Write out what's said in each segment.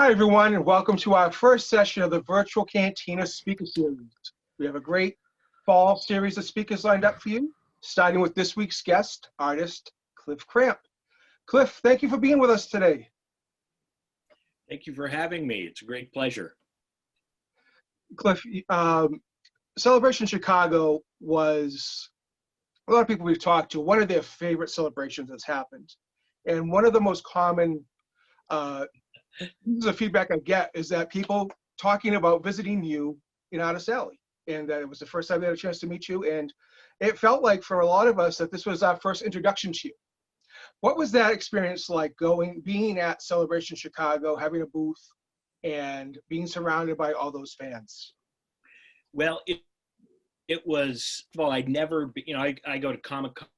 Hi, everyone, and welcome to our first session of the virtual Cantina speaker series. We have a great fall series of speakers lined up for you, starting with this week's guest, artist Cliff Cramp. Cliff, thank you for being with us today. Thank you for having me. It's a great pleasure. Cliff, Celebration Chicago was, a lot of people we've talked to, one of their favorite celebrations that's happened. And one of the most common pieces of feedback I get is that people talking about visiting you in Artist Alley, and that it was the first time they had a chance to meet you. And it felt like for a lot of us that this was our first introduction to you. What was that experience like, being at Celebration Chicago, having a booth, and being surrounded by all those fans? Well, it was, well, I'd never, I go to Comic-Con.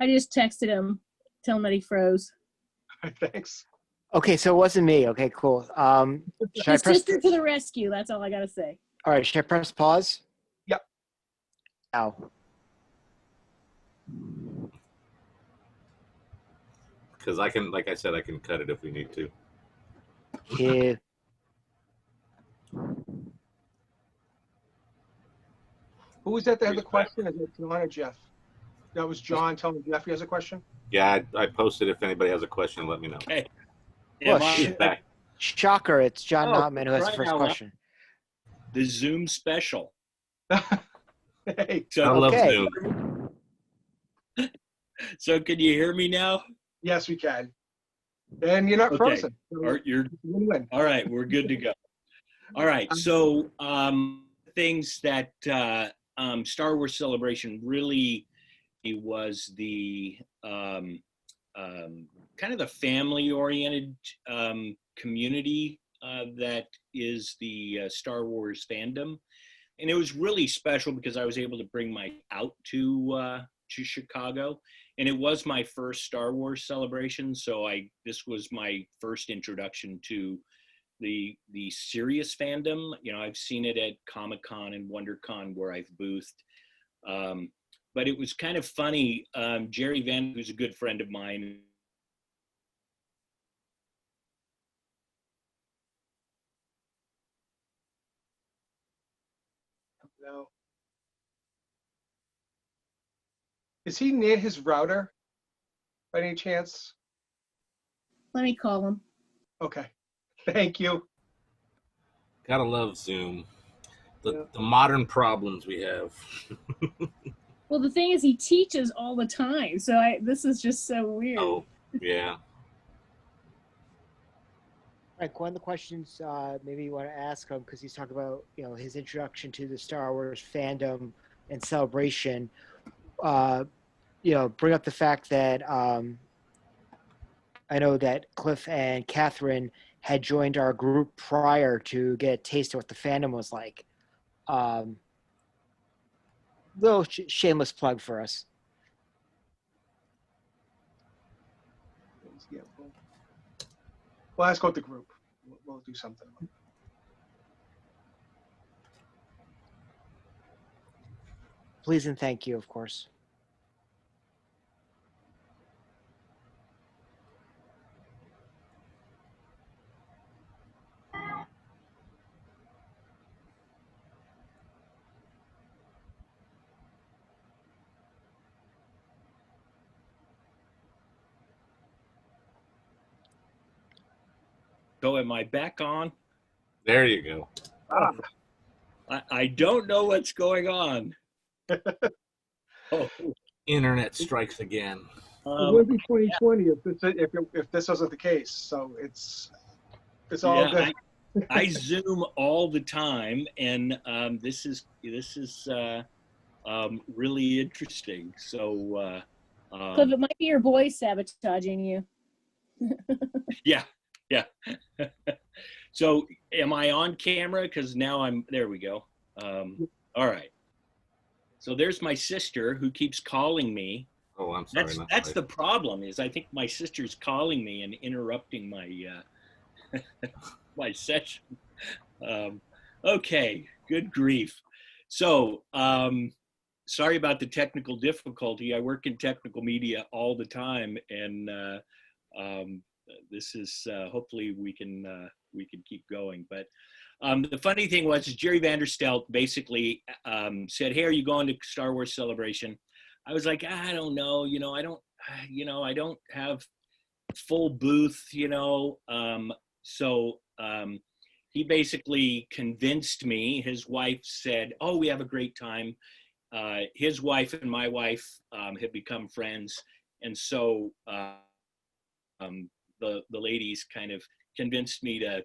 I just texted him, tell him that he froze. Thanks. Okay, so it wasn't me. Okay, cool. Should I His press? sister to the rescue. That's all I gotta say. All right, should I press pause? Yep. Ow. Because I can, like I said, I can cut it if we need to. Yeah. Who was that had the question? Is it John or Jeff? That was John telling Jeff he has a question? Yeah, I posted. If anybody has a question, let me know. Hey, Well, He's back. Shocker! It's John Oh, Notman who has the right first now, question. the Zoom special. Hey, So, I love Okay. Zoom. so can you hear me now? yes, we can. And you're not Okay. frozen. Or you're Win-win. all right. We're good to go. All right. So things that Star Wars Celebration really was the kind of the family-oriented community that is the Star Wars fandom, and it was really special because I was able to bring my out to Chicago, and it was my first Star Wars celebration. So this was my first introduction to the serious fandom. You know, I've seen it at Comic-Con and WonderCon where I've boothed. But it was kind of funny. Jerry Van, who's a good friend of mine. No. Is he near his router by any chance? Let me call him. Okay. Thank you. Gotta love Zoom. Yeah. The modern problems we have. Well, the thing is, he teaches all the time, so this is just so weird. Oh, yeah. All right, one of the questions maybe you want to ask him, because he's talking about his introduction to the Star Wars fandom and celebration. Bring up the fact that I know that Cliff and Catherine had joined our group prior to get a taste of what the fandom was like. Little shameless plug for us. Yeah, we'll ask out the group. We'll do something. Please and thank you, of course. So am I back on? There you go. I don't know what's going on. Oh, Internet strikes again. It would be 2020 if this wasn't the case. So it's all yeah, good. I Zoom all the time, and this is really interesting. So, Cliff, it might be your voice sabotaging you. yeah. So am I on camera? Because now there we go. All right. So there's my sister who keeps calling me. Oh, I'm sorry. Not That's right. the problem is I think my sister's calling me and interrupting my my session. Um, okay, good grief. So sorry about the technical difficulty. I work in technical media all the time, and um, this is hopefully we can keep going. But the funny thing was Jerry Vanderstelt basically said, "Hey, are you going to Star Wars Celebration?" I was like, I don't know. I don't have full booth. So he basically convinced me. His wife said, "Oh, we have a great time." His wife and my wife have become friends, and so the ladies kind of convinced me to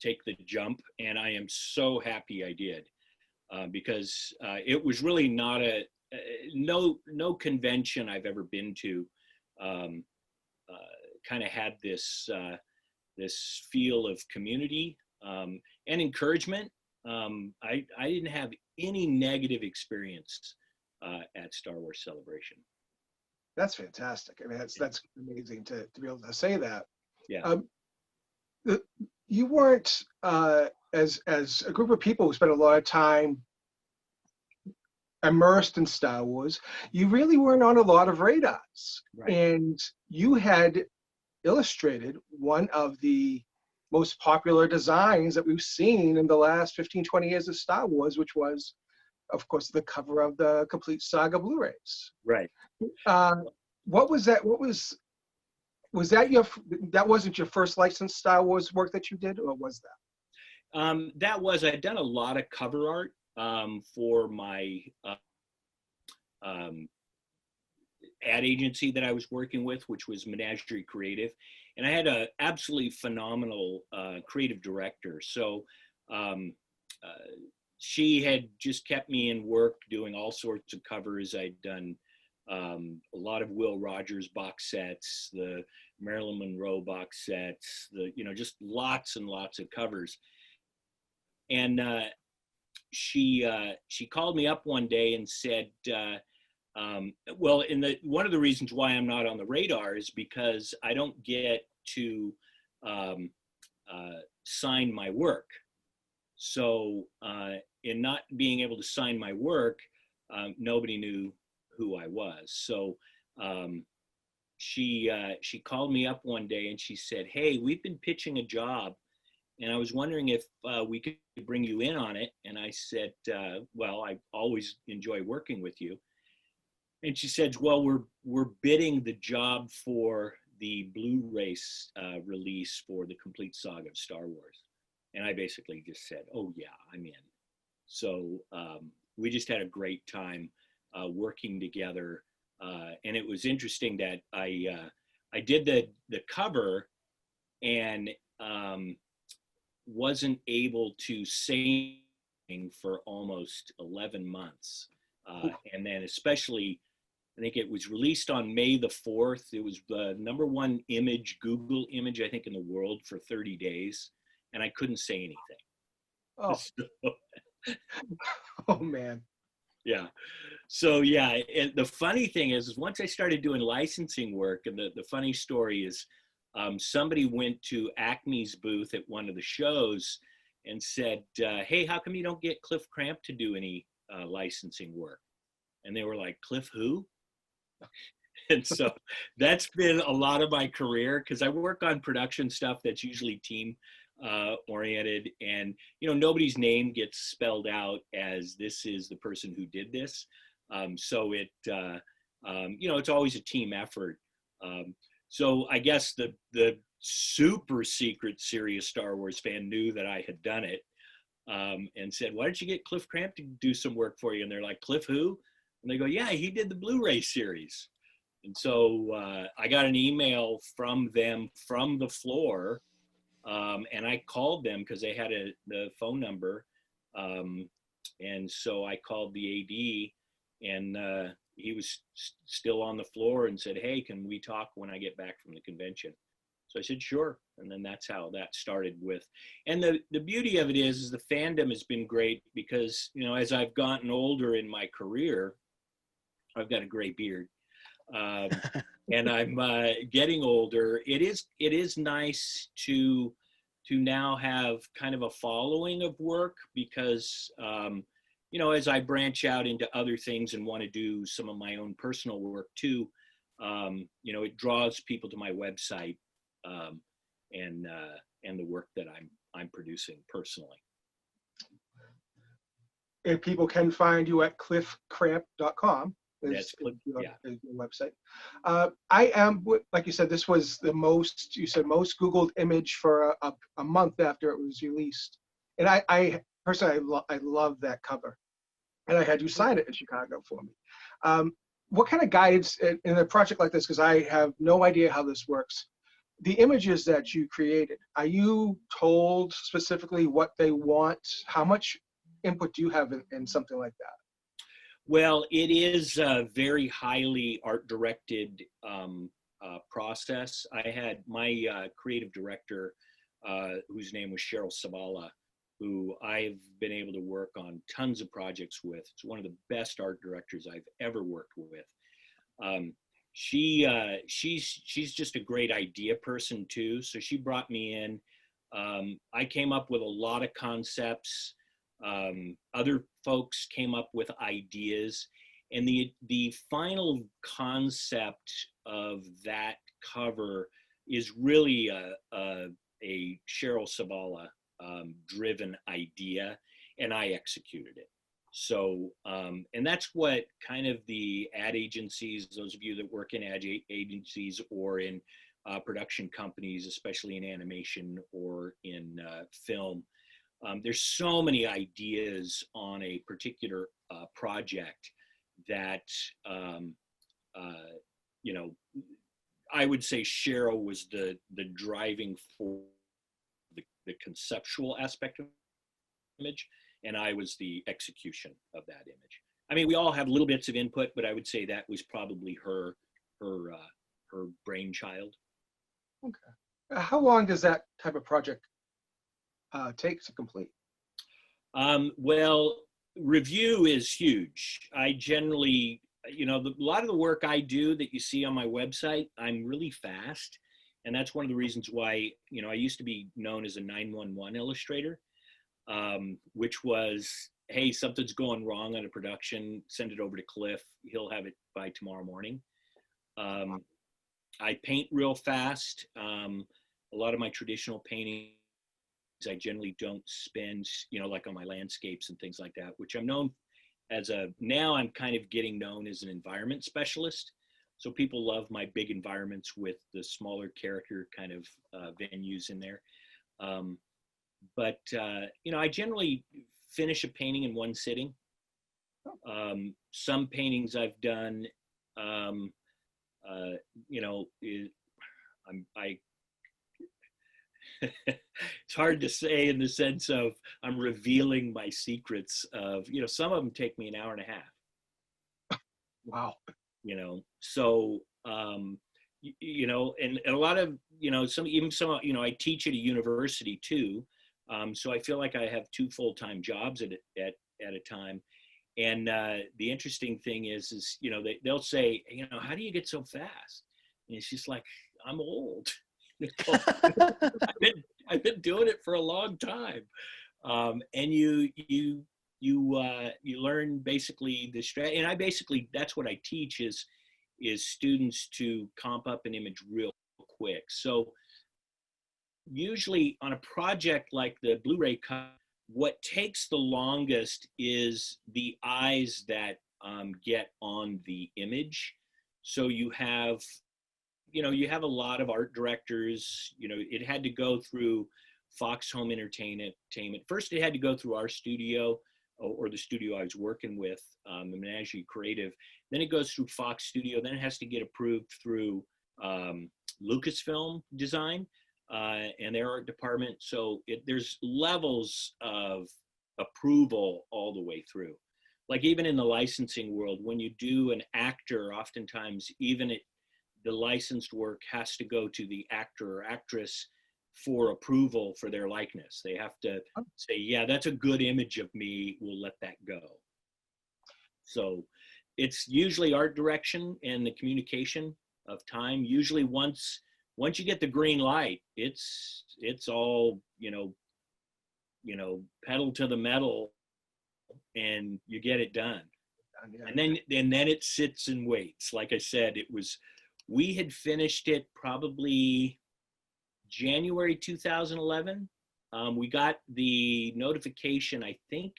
take the jump, and I am so happy I did because it was really not no convention I've ever been to um, kind of had this feel of community and encouragement. I didn't have any negative experience at Star Wars Celebration. That's fantastic. I mean, that's amazing to be able to say that. Yeah. You weren't as a group of people who spent a lot of time immersed in Star Wars. You really weren't on a lot of radars, Right. and you had illustrated one of the most popular designs that we've seen in the last 15, 20 years of Star Wars, which was, of course, the cover of the Complete Saga Blu-rays. Right. What was that? Was that that wasn't your first licensed Star Wars work that you did, or was that? I'd done a lot of cover art for my ad agency that I was working with, which was Menagerie Creative. And I had an absolutely phenomenal creative director. So she had just kept me in work doing all sorts of covers. I'd done a lot of Will Rogers box sets, the Marilyn Monroe box sets, just lots and lots of covers. And she called me up one day and said, well, one of the reasons why I'm not on the radar is because I don't get to sign my work. So in not being able to sign my work, nobody knew who I was. So she called me up one day and she said, "Hey, we've been pitching a job, and I was wondering if we could bring you in on it." And I said, "Well, I always enjoy working with you." And she said, "Well, we're bidding the job for the Blu-ray release for the Complete Saga of Star Wars." And I basically just said, "Oh yeah, I'm in." So we just had a great time working together, and it was interesting that I did the cover and wasn't able to say anything for almost 11 months, and then especially. I think it was released on May the 4th. It was the #1 image, Google image, I think, in the world for 30 days. And I couldn't say anything. Oh, So, oh man. yeah. So, yeah. And the funny thing is once I started doing licensing work, and the funny story is somebody went to Acme's booth at one of the shows and said, "Hey, how come you don't get Cliff Cramp to do any licensing work?" And they were like, "Cliff who?" And so that's been a lot of my career because I work on production stuff that's usually team oriented, and nobody's name gets spelled out as this is the person who did this. So it's always a team effort. So I guess the super secret serious Star Wars fan knew that I had done it and said, "Why don't you get Cliff Cramp to do some work for you?" And they're like, "Cliff who?" And they go, "Yeah, he did the Blu-ray series." And so I got an email from them from the floor, and I called them because they had the phone number. And so I called the AD, and he was still on the floor and said, "Hey, can we talk when I get back from the convention?" So I said, sure. And then that's how that started with. And the beauty of it is the fandom has been great because, you know, as I've gotten older in my career, I've got a gray beard. Um, and I'm getting older. It is nice to now have kind of a following of work because, you know, as I branch out into other things and want to do some of my own personal work too, you know, it draws people to my website um, and the work that I'm producing personally. And people can find you at cliffcramp.com. That's Is your, yeah. is your website. I am, like you said, this was the most, you said most Googled image for a month after it was released. And I personally, I love that cover. And I had you sign it in Chicago for me. What kind of guidance in a project like this, because I have no idea how this works, the images that you created, are you told specifically what they want? How much input do you have in something like that? Well, it is a very highly art directed process. I had my creative director, whose name was Cheryl Savala, who I've been able to work on tons of projects with. It's one of the best art directors I've ever worked with. She's just a great idea person too. So she brought me in. I came up with a lot of concepts. Other folks came up with ideas, and the final concept of that cover is really a Cheryl Savala driven idea, and I executed it. So, and that's what kind of the ad agencies, those of you that work in ad agencies or in production companies, especially in animation or in film, there's so many ideas on a particular project that, you know, I would say Cheryl was the driving force, the conceptual aspect of the image, and I was the execution of that image. I mean, we all have little bits of input, but I would say that was probably her brainchild. Okay. How long does that type of project take to complete? Well, review is huge. I generally, you know, a lot of the work I do that you see on my website, I'm really fast. And that's one of the reasons why, you know, I used to be known as a 911 illustrator, which was, hey, something's going wrong on a production, send it over to Cliff. He'll have it by tomorrow morning. I paint real fast. A lot of my traditional painting, I generally don't spend, you know, like on my landscapes and things like that, which I'm known as now I'm kind of getting known as an environment specialist. So people love my big environments with the smaller character kind of venues in there. But, you know, I generally finish a painting in one sitting. Some paintings I've done, you know, it's hard to say in the sense of I'm revealing my secrets of, you know, some of them take me an hour and a half. Wow. You know, so, you know, and a lot of, you know, even some, you know, I teach at a university too. So I feel like I have two full-time jobs at a time. And the interesting thing is, you know, they'll say, you know, how do you get so fast? And it's just like, I'm old. I've been doing it for a long time, and you learn basically the strategy. And I basically, that's what I teach is students to comp up an image real quick. So usually on a project like the Blu-ray cut, what takes the longest is the eyes that get on the image. So you have a lot of art directors. You know, it had to go through Fox Home Entertainment. First, it had to go through our studio or the studio I was working with, the Menagerie Creative. Then it goes through Fox Studio. Then it has to get approved through Lucasfilm Design and their art department. So there's levels of approval all the way through. Like even in the licensing world, when you do an actor, oftentimes even the licensed work has to go to the actor or actress for approval for their likeness. They have to say, yeah, that's a good image of me, we'll let that go. So it's usually art direction and the communication of time. Usually once you get the green light, it's all, pedal to the metal, and you get it done. And then it sits and waits. Like I said, we had finished it probably January 2011. We got the notification, I think,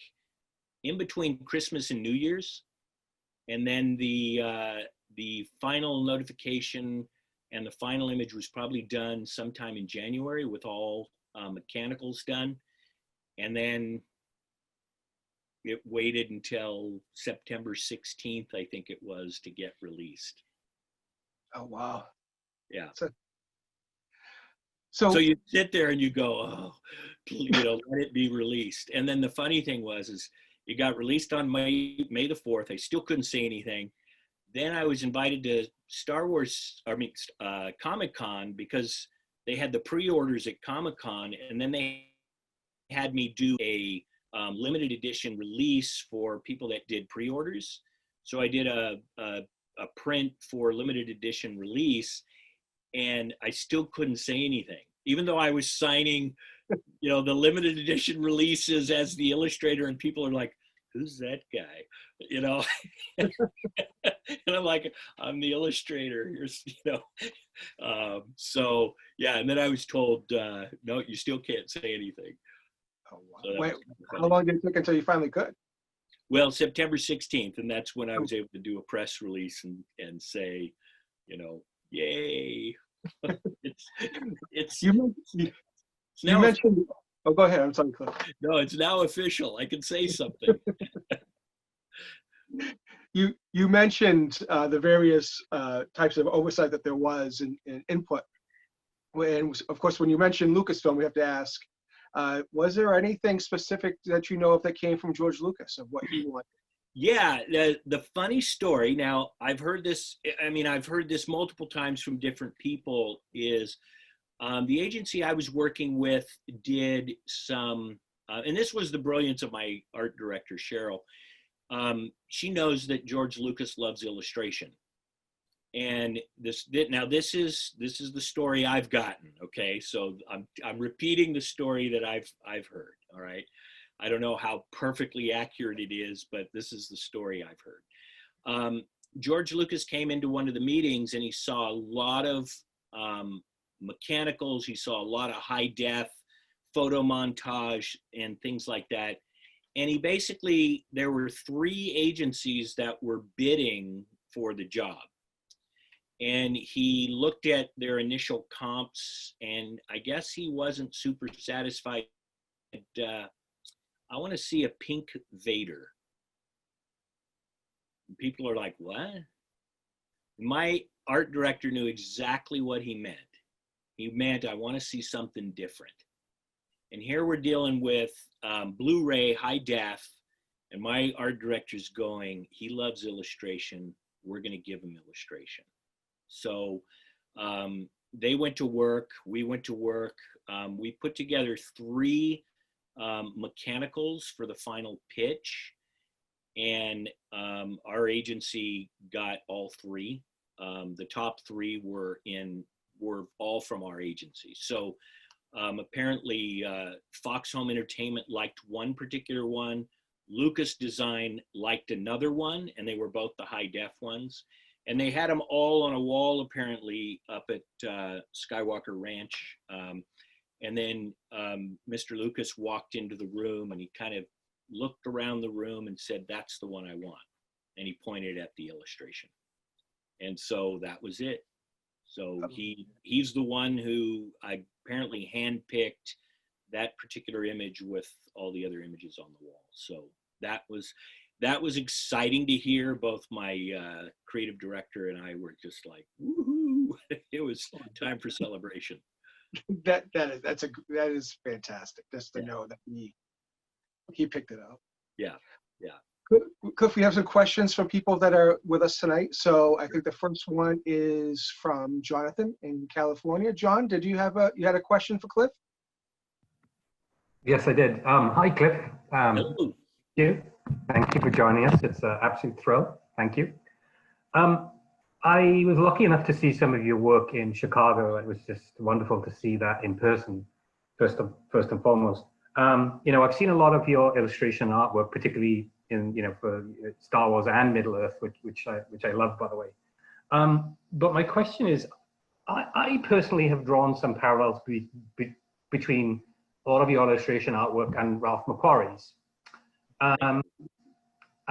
in between Christmas and New Year's, and then the final notification and the final image was probably done sometime in January with all mechanicals done, and then it waited until September 16th, I think it was, to get released. Oh, wow. Yeah. So you sit there and you go, oh, let it be released. And then the funny thing is it got released on May the 4th. I still couldn't say anything. Then I was invited to Comic-Con, because they had the pre-orders at Comic-Con, and then they had me do a limited edition release for people that did pre-orders. So I did a print for limited edition release, and I still couldn't say anything, even though I was signing, the limited edition releases as the illustrator, and people are like, who's that guy? And I'm like, I'm the illustrator. So yeah. And then I was told, no, you still can't say anything. oh, wow. So Wait, how long did it take until you finally could? Well, September 16th, and that's when I was able to do a press release and say, yay. it's You now, mentioned. Oh, go ahead. I'm sorry, Cliff. no, it's now official. I can say something. You mentioned the various types of oversight that there was in input. And of course, when you mentioned Lucasfilm, we have to ask, was there anything specific that you know of that came from George Lucas, of what he wanted? Yeah, the funny story, now I've heard this multiple times from different people, is the agency I was working with did some, and this was the brilliance of my art director, Cheryl. She knows that George Lucas loves illustration. And this is the story I've gotten. Okay, so I'm repeating the story that I've heard. All right, I don't know how perfectly accurate it is, but this is the story I've heard. George Lucas came into one of the meetings and he saw a lot of mechanicals. He saw a lot of high def photo montage and things like that. And there were 3 agencies that were bidding for the job. And he looked at their initial comps, and I guess he wasn't super satisfied. I want to see a pink Vader. And people are like, what? My art director knew exactly what he meant. He meant, I want to see something different. And here we're dealing with Blu-ray, high def, and my art director's going, he loves illustration. We're going to give him illustration. So they went to work, we went to work. We put together 3 mechanicals for the final pitch, and our agency got all 3. The top 3 were all from our agency. So apparently Fox Home Entertainment liked one particular one, Lucas Design liked another one, and they were both the high def ones. And they had them all on a wall, apparently, up at Skywalker Ranch. And then Mr. Lucas walked into the room, and he kind of looked around the room and said, that's the one I want. And he pointed at the illustration. And so that was it. So he's the one who I apparently handpicked that particular image with all the other images on the wall. So that was exciting to hear. Both my creative director and I were just like, woohoo! It was time for celebration. That is fantastic. Just to know that he picked it up. Yeah. Cliff, we have some questions from people that are with us tonight. So I think the first one is from Jonathan in California. John, you had a question for Cliff? Yes, I did. Hi, Cliff. Hello. Thank you for joining us. It's an absolute thrill. Thank you. I was lucky enough to see some of your work in Chicago. It was just wonderful to see that in person, first and foremost. I've seen a lot of your illustration artwork, particularly for Star Wars and Middle Earth, which I love, by the way. But my question is, I personally have drawn some parallels between a lot of your illustration artwork and Ralph McQuarrie's. And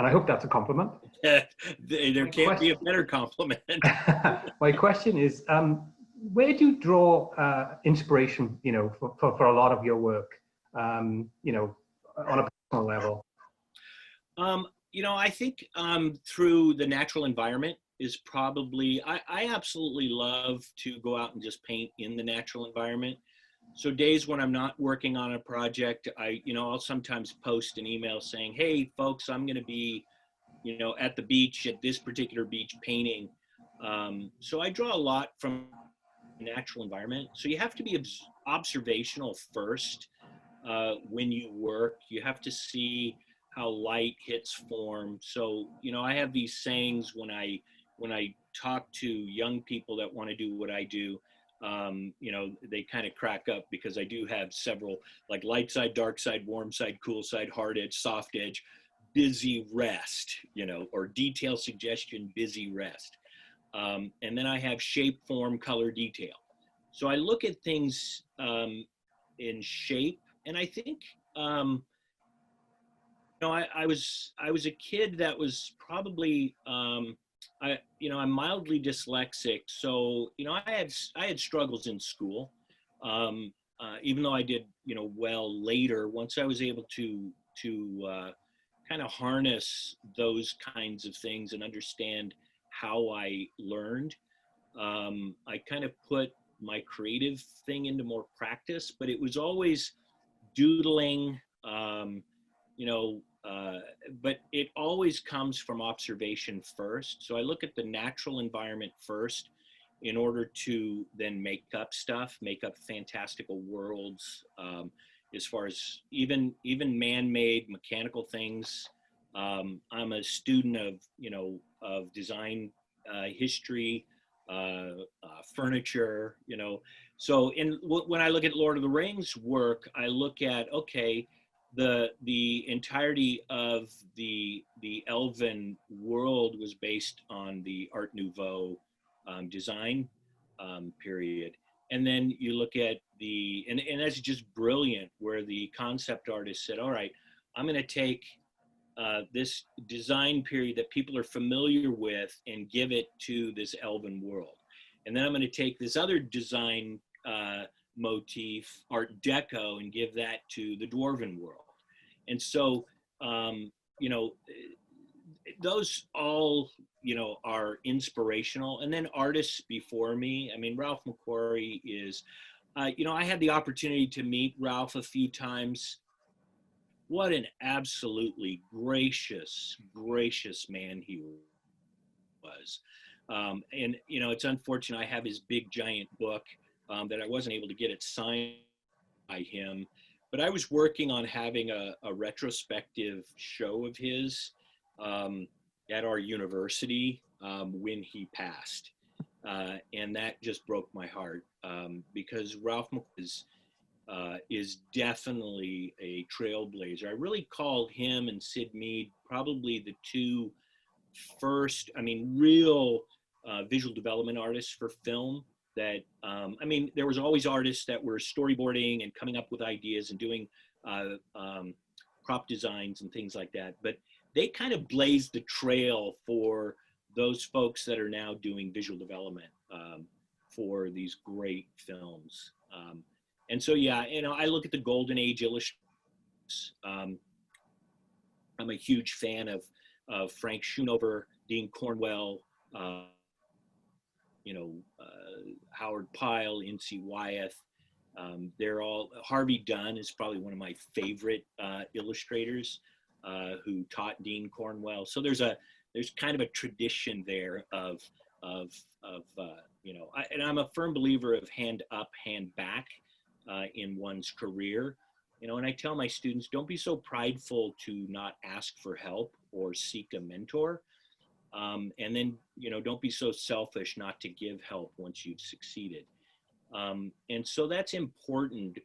I hope that's a compliment. There can't be a better compliment. My question is, where do you draw inspiration, for a lot of your work, on a personal level? I think through the natural environment is probably, I absolutely love to go out and just paint in the natural environment. So days when I'm not working on a project, I'll sometimes post an email saying, hey folks, I'm going to be, at the beach, at this particular beach painting. So I draw a lot from natural environment. So you have to be observational first when you work. You have to see how light hits form. So, I have these sayings when I talk to young people that want to do what I do. They kind of crack up because I do have several, like light side, dark side, warm side, cool side, hard edge, soft edge, busy rest, or detail suggestion, busy rest. And then I have shape, form, color, detail. So I look at things in shape, and I think, I was a kid that was probably, I'm mildly dyslexic, so I had struggles in school, even though I did well later. Once I was able to kind of harness those kinds of things and understand how I learned, I kind of put my creative thing into more practice, but it was always doodling, but it always comes from observation first. So I look at the natural environment first in order to then make up stuff, make up fantastical worlds, as far as even man-made mechanical things. I'm a student of design history, furniture, So when I look at Lord of the Rings work, I look at, okay, the entirety of the elven world was based on the Art Nouveau design period. And then you look at and that's just brilliant, where the concept artist said, all right, I'm going to take this design period that people are familiar with and give it to this elven world. And then I'm going to take this other design motif, Art Deco, and give that to the dwarven world. And so, those all, are inspirational. And then artists before me, I mean, Ralph McQuarrie is, I had the opportunity to meet Ralph a few times. What an absolutely gracious man he was. And, it's unfortunate I have his big giant book that I wasn't able to get it signed by him. But I was working on having a retrospective show of his at our university when he passed. And that just broke my heart because Ralph is definitely a trailblazer. I really call him and Sid Mead probably the two first, real visual development artists for film that, there was always artists that were storyboarding and coming up with ideas and doing prop designs and things like that. But they kind of blazed the trail for those folks that are now doing visual development for these great films. And so, yeah, I look at the Golden Age illustrators. I'm a huge fan of Frank Schoonover, Dean Cornwell, Howard Pyle, N.C. Wyeth. They're all, Harvey Dunn is probably one of my favorite illustrators. who taught Dean Cornwell. So there's kind of a tradition there of and I'm a firm believer of hand up, hand back in one's career. And I tell my students, don't be so prideful to not ask for help or seek a mentor. And then, don't be so selfish not to give help once you've succeeded. And so that's important,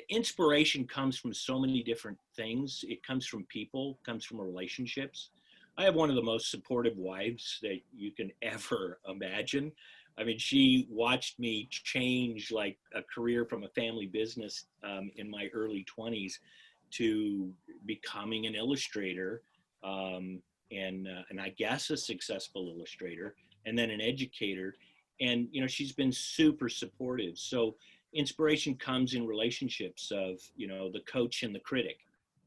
inspiration comes from so many different things. It comes from people, comes from relationships. I have one of the most supportive wives that you can ever imagine. I mean, she watched me change like a career from a family business in my early 20s to becoming an illustrator, and I guess a successful illustrator, and then an educator. And, she's been super supportive. So inspiration comes in relationships of, the coach and the critic.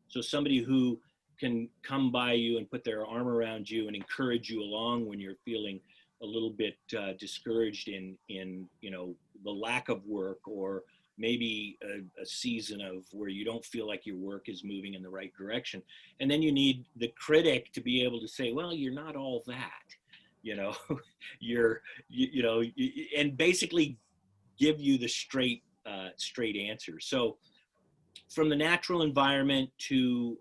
So somebody who can come by you and put their arm around you and encourage you along when you're feeling a little bit discouraged in the lack of work, or maybe a season of where you don't feel like your work is moving in the right direction. And then you need the critic to be able to say, well, you're not all that, and basically give you the straight answer. So from the natural environment to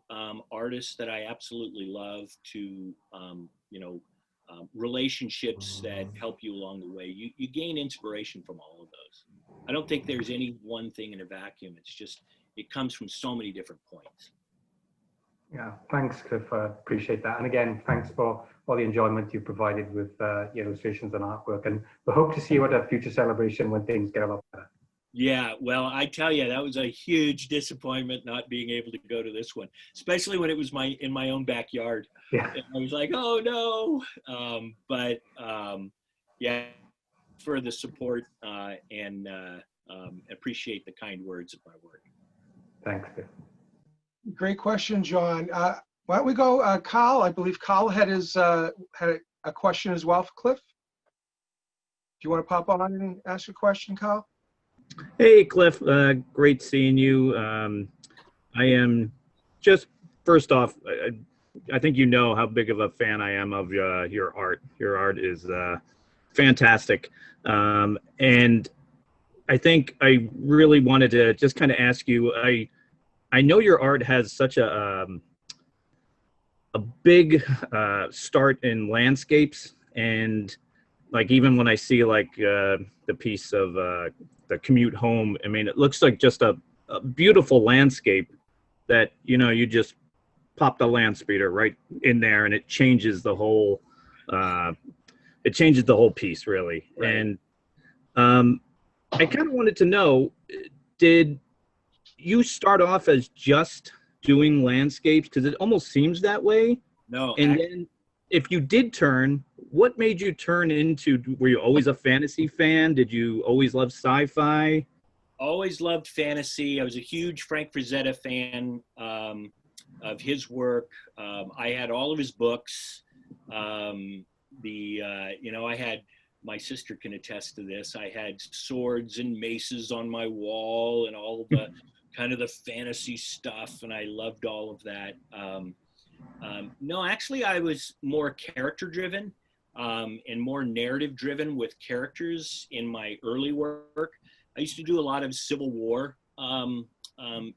artists that I absolutely love, to relationships that help you along the way, you gain inspiration from all of those. I don't think there's any one thing in a vacuum. It's just, it comes from so many different points. Yeah, thanks, Cliff. I appreciate that. And again, thanks for all the enjoyment you provided with illustrations and artwork. And we hope to see you at a future celebration when things get a lot better. Yeah, well, I tell you, that was a huge disappointment not being able to go to this one, especially when it was in my own backyard. Yeah. And I was like, oh no. But yeah, for the support and appreciate the kind words of my work. Thanks, Cliff. Great question, John. Why don't we go, Carl? I believe Carl had a question as well for Cliff. Do you want to pop on and ask a question, Carl? Hey, Cliff. Great seeing you. I am just, first off, I think you know how big of a fan I am of your art. Your art is fantastic. And I think I really wanted to just kind of ask you, I know your art has such a big start in landscapes, and like even when I see like the piece of the commute home, I mean, it looks like just a beautiful landscape that, you just pop the land speeder right in there and it changes the whole piece, really. Right. And I kind of wanted to know, did you start off as just doing landscapes? Because it almost seems that way. No. And then if you did turn, what made you turn into, were you always a fantasy fan? Did you always love sci-fi? Always loved fantasy. I was a huge Frank Frazetta fan of his work. I had all of his books. I had, my sister can attest to this, I had swords and maces on my wall and all the kind of the fantasy stuff, and I loved all of that. No, actually, I was more character driven and more narrative driven with characters in my early work. I used to do a lot of Civil War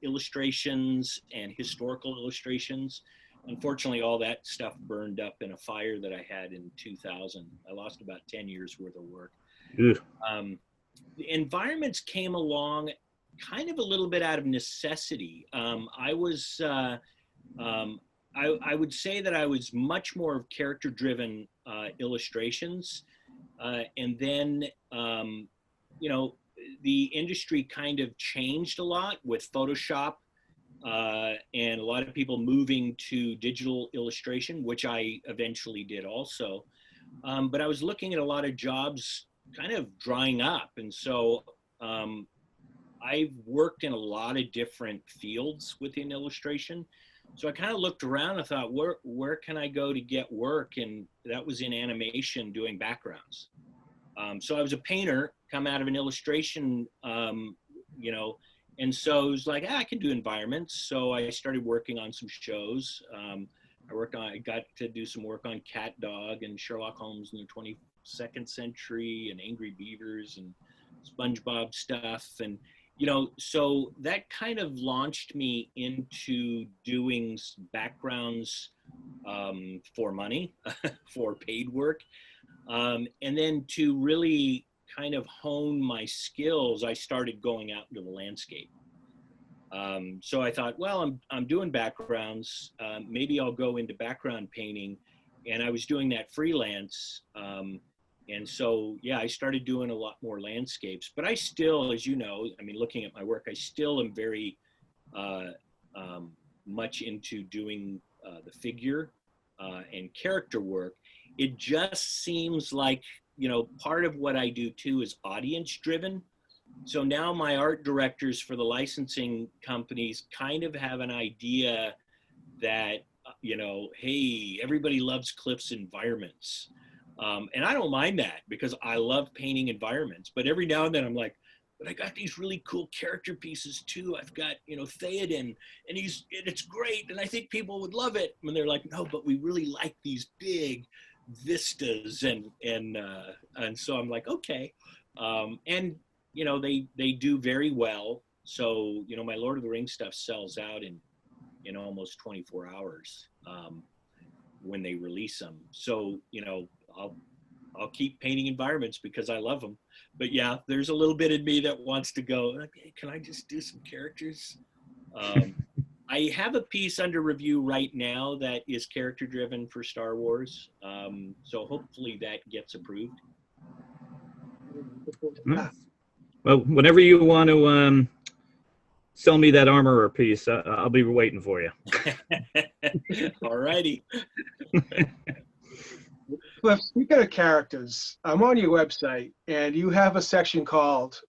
illustrations and historical illustrations. Unfortunately, all that stuff burned up in a fire that I had in 2000. I lost about 10 years worth of work. The environments came along kind of a little bit out of necessity. I would say that I was much more of character-driven illustrations, and then the industry kind of changed a lot with Photoshop, and a lot of people moving to digital illustration, which I eventually did also. But I was looking at a lot of jobs kind of drying up, and so I've worked in a lot of different fields within illustration. So I kind of looked around and thought, where can I go to get work? And that was in animation, doing backgrounds. So I was a painter, come out of an illustration, And so it was like, I can do environments. So I started working on some shows. I got to do some work on Cat Dog and Sherlock Holmes in the 22nd Century and Angry Beavers and SpongeBob stuff. And, so that kind of launched me into doing backgrounds for money, for paid work. And then to really kind of hone my skills, I started going out into the landscape. So I thought, well, I'm doing backgrounds. Maybe I'll go into background painting. And I was doing that freelance. And so, yeah, I started doing a lot more landscapes. But I still, as you know, looking at my work, I still am very much into doing the figure and character work. It just seems like, part of what I do too is audience driven. So now my art directors for the licensing companies kind of have an idea that, hey, everybody loves Cliff's environments. And I don't mind that because I love painting environments. But every now and then I'm like, but I got these really cool character pieces too. I've got, Theoden, and it's great. And I think people would love it. And they're like, no, but we really like these big vistas. And so I'm like, okay. And, they do very well. So, my Lord of the Rings stuff sells out in almost 24 hours when they release them. So, I'll keep painting environments because I love them. But yeah, there's a little bit in me that wants to go, hey, can I just do some characters? I have a piece under review right now that is character driven for Star Wars. So hopefully that gets approved. Well, whenever you want to sell me that armorer piece, I'll be waiting for you. All righty. Cliff, speaking of characters, I'm on your website and you have a section called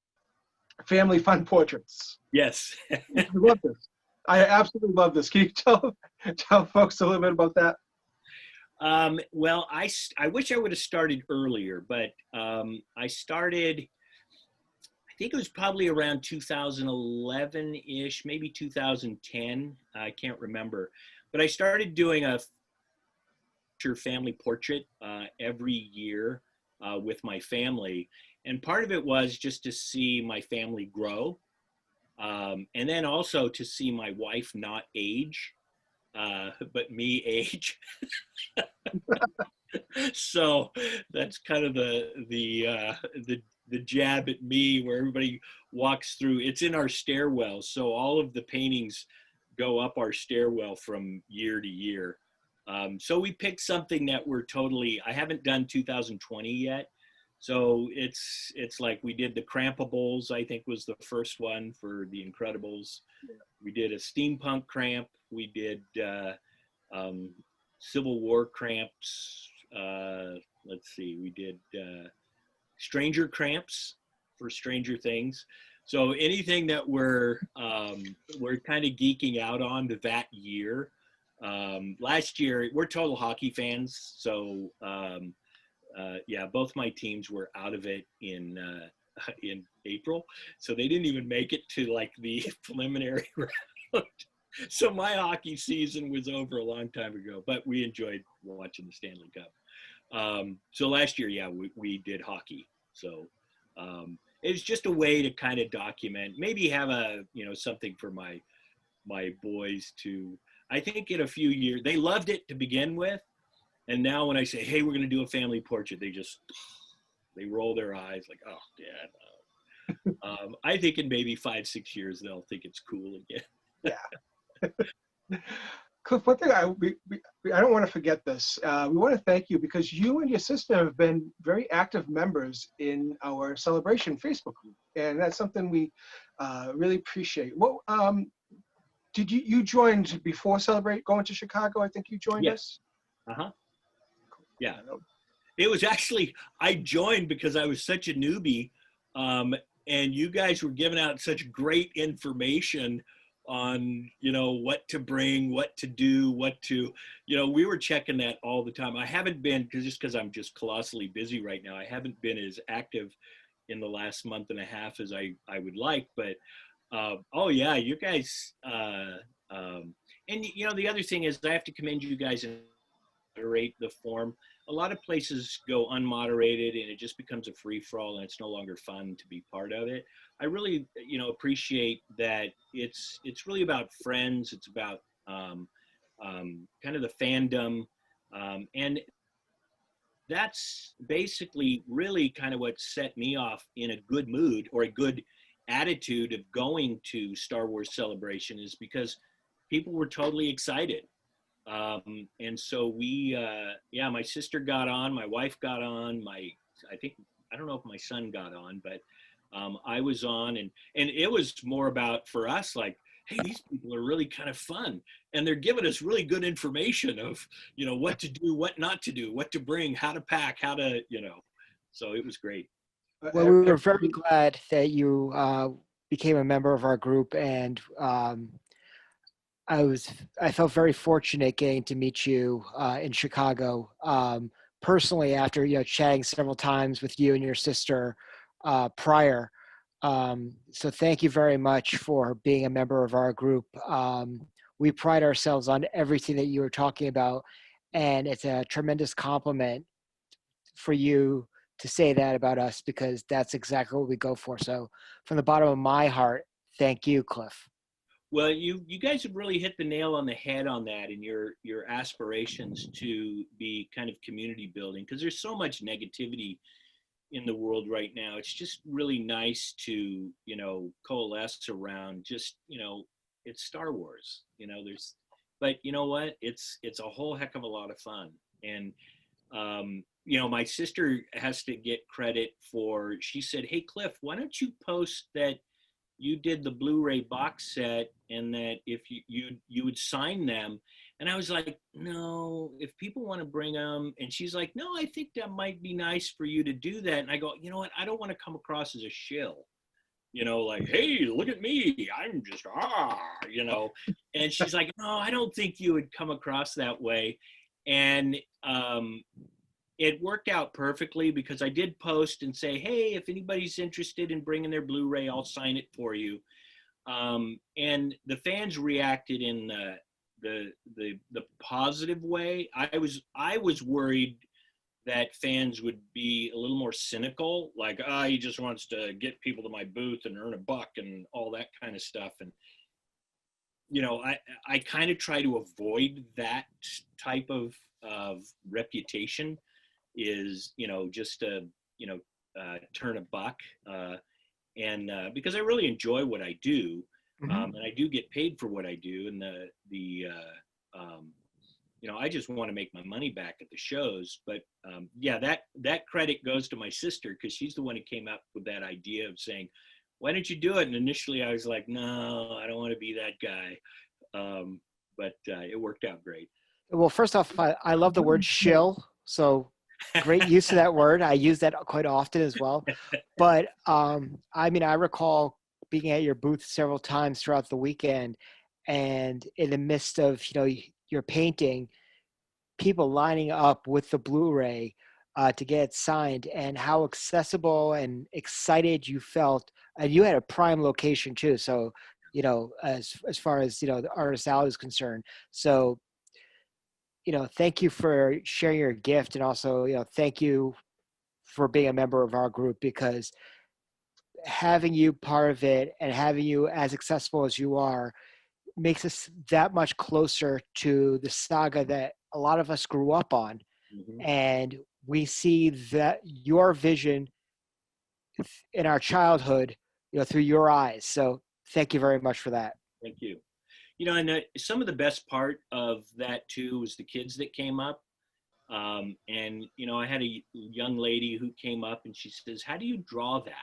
Family Fun Portraits. Yes. I love this. I absolutely love this. Can you tell folks a little bit about that? Well, I wish I would have started earlier, but I started, I think it was probably around 2011-ish, maybe 2010. I can't remember. But I started doing a family portrait every year with my family. And part of it was just to see my family grow. And then also to see my wife not age, but me age. So that's kind of the jab at me where everybody walks through. It's in our stairwell. So all of the paintings go up our stairwell from year to year. So we picked something that I haven't done 2020 yet. So it's like we did the Crampables, I think was the first one for the Incredibles. Yeah. We did a steampunk Cramp. We did Civil War Cramps. Let's see, we did Stranger Cramps for Stranger Things. So anything that we're kind of geeking out on to that year. Last year, we're total hockey fans, so yeah, both my teams were out of it in April, so they didn't even make it to like the preliminary round. So my hockey season was over a long time ago, but we enjoyed watching the Stanley Cup. So last year, yeah, we did hockey. So it was just a way to kind of document, maybe have something for my boys to. I think in a few years, they loved it to begin with. And now when I say, hey, we're going to do a family portrait, they roll their eyes like, oh, Dad. I think in maybe 5-6 years, they'll think it's cool again. Yeah. Cliff, one thing I don't want to forget this. We want to thank you because you and your sister have been very active members in our Celebration Facebook group. And that's something we really appreciate. Well, did you joined before going to Chicago? I think you joined us. Uh-huh. Yeah. It was actually, I joined because I was such a newbie, and you guys were giving out such great information on, what to bring, what to do, we were checking that all the time. I haven't been, because I'm just colossally busy right now, I haven't been as active in the last month and a half as I would like, but Oh yeah, you guys. And you know, the other thing is, I have to commend you guys and moderate the form. A lot of places go unmoderated, and it just becomes a free for all, and it's no longer fun to be part of it. I really, you know, appreciate that. It's really about friends. It's about kind of the fandom, and that's basically really kind of what set me off in a good mood or a good attitude of going to Star Wars Celebration, is because people were totally excited. And so yeah, my sister got on, my wife got on, I think, I don't know if my son got on, but I was on, and it was more about for us, like, hey, these people are really kind of fun, and they're giving us really good information of, you know, what to do, what not to do, what to bring, how to pack, how to, you know, so it was great. Well, we were very glad that you became a member of our group, and I felt very fortunate getting to meet you in Chicago personally after chatting several times with you and your sister prior. So thank you very much for being a member of our group. We pride ourselves on everything that you were talking about, and it's a tremendous compliment for you to say that about us, because that's exactly what we go for. So from the bottom of my heart, thank you, Cliff. Well, you guys have really hit the nail on the head on that, in your aspirations to be kind of community building, because there's so much negativity in the world right now. It's just really nice to, you know, coalesce around just, you know, it's Star Wars, you know, but you know what? It's a whole heck of a lot of fun. And, you know, my sister has to get credit for, she said, hey, Cliff, why don't you post that you did the Blu-ray box set, and that if you would sign them. And I was like, no, if people want to bring them. And she's like, no, I think that might be nice for you to do that. And I go, you know what? I don't want to come across as a shill, you know, like, hey, look at me, I'm just, you know. And she's like, no, I don't think you would come across that way. And it worked out perfectly, because I did post and say, hey, if anybody's interested in bringing their Blu-ray, I'll sign it for you. And the fans reacted in the positive way. I was worried that fans would be a little more cynical, like, he just wants to get people to my booth and earn a buck and all that kind of stuff. And you know, I kind of try to avoid that type of reputation, is, you know, just to, you know, turn a buck, and because I really enjoy what I do, and I do get paid for what I do, and you know, I just want to make my money back at the shows. But yeah, that credit goes to my sister, because she's the one who came up with that idea of saying, why don't you do it? And initially I was like, no, I don't want to be that guy, but it worked out great. Well, first off, I love the word shill. So great use of that word. I use that quite often as well. But I mean, I recall being at your booth several times throughout the weekend, and in the midst of, you know, your painting, people lining up with the Blu-ray to get it signed, and how accessible and excited you felt. And you had a prime location too. So, you know, as far as, you know, the artist alley is concerned. So, you know, thank you for sharing your gift, and also, you know, thank you for being a member of our group, because having you part of it and having you as accessible as you are makes us that much closer to the saga that a lot of us grew up on. And we see that your vision in our childhood, you know, through your eyes. So thank you very much for that. Thank you. You know, and some of the best part of that too was the kids that came up. And, you know, I had a young lady who came up and she says, how do you draw that?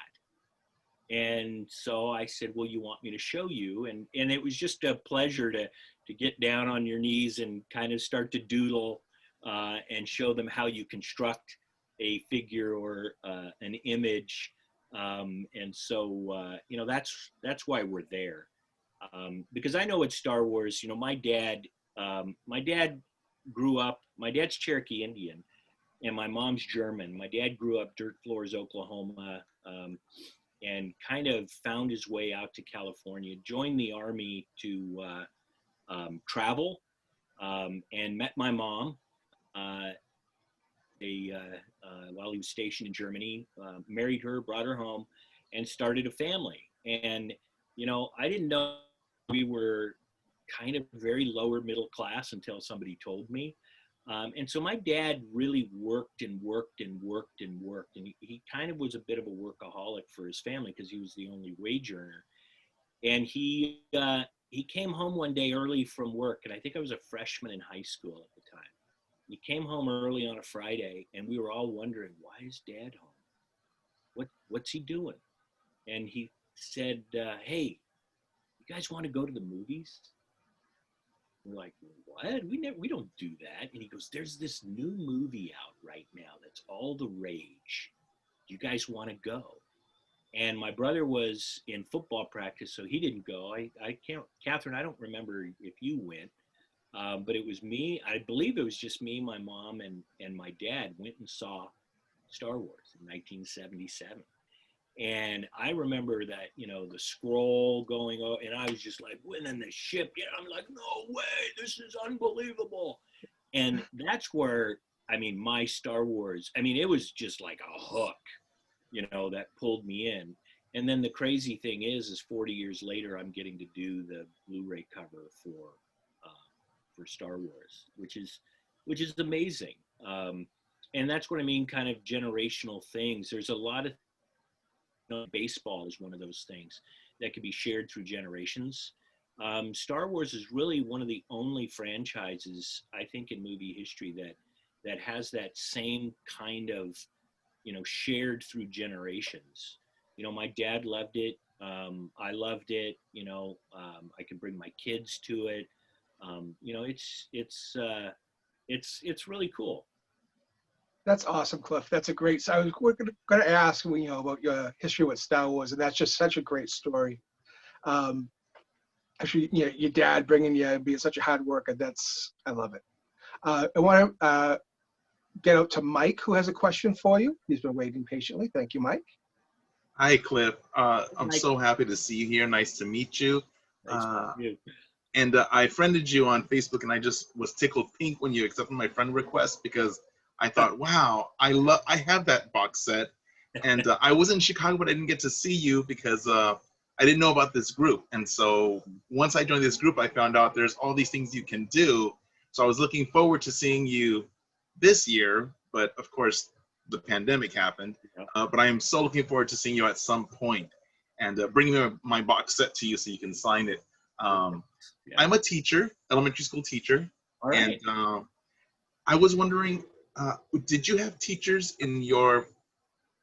And so I said, well, you want me to show you? And it was just a pleasure to get down on your knees and kind of start to doodle and show them how you construct a figure or an image. And so, you know, that's why we're there. Because I know at Star Wars, you know, my dad grew up, my dad's Cherokee Indian and my mom's German. My dad grew up dirt floors, Oklahoma. and kind of found his way out to California, joined the Army to travel, and met my mom while he was stationed in Germany, married her, brought her home, and started a family. And, you know, I didn't know we were kind of very lower middle class until somebody told me. And so my dad really worked and worked and worked and worked. And he kind of was a bit of a workaholic for his family because he was the only wage earner. And he came home one day early from work, and I think I was a freshman in high school at the time. He came home early on a Friday, and we were all wondering, why is Dad home? What's he doing? And he said, hey, you guys want to go to the movies? We're like, what? We don't do that. And he goes, there's this new movie out right now that's all the rage. Do you guys want to go? And my brother was in football practice, so he didn't go. I can't, Catherine, I don't remember if you went, but it was me. I believe it was just me, my mom, and my dad went and saw Star Wars in 1977. And I remember that, you know, the scroll going on, and I was just like, winning the ship. Yeah, I'm like, no way, this is unbelievable. And that's where, I mean, my Star Wars, I mean, it was just like a hook, you know, that pulled me in. And then the crazy thing is 40 years later, I'm getting to do the Blu-ray cover for Star Wars, which is amazing. And that's what I mean, kind of generational things. There's a lot of, you know, baseball is one of those things that can be shared through generations. Star Wars is really one of the only franchises, I think, in movie history that has that same kind of, you know, shared through generations. You know, my dad loved it. I loved it. You know, I can bring my kids to it. You know, it's really cool. That's awesome, Cliff. That's a great. So we're going to ask, you know, about your history with Star Wars, and that's just such a great story. Actually, you know, your dad bringing you being such a hard worker. I love it. I want to get out to Mike, who has a question for you. He's been waiting patiently. Thank you, Mike. Hi, Cliff. I'm Mike. so happy to see you here. Nice to meet you. Nice to meet you. And I friended you on Facebook, and I just was tickled pink when you accepted my friend request because I thought, wow, I have that box set. And I was in Chicago, but I didn't get to see you because I didn't know about this group. And so once I joined this group, I found out there's all these things you can do. So I was looking forward to seeing you this year, but of course the pandemic happened. But I am so looking forward to seeing you at some point and bringing my box set to you so you can sign it. I'm a teacher, elementary school teacher. All right. And I was wondering, did you have teachers in your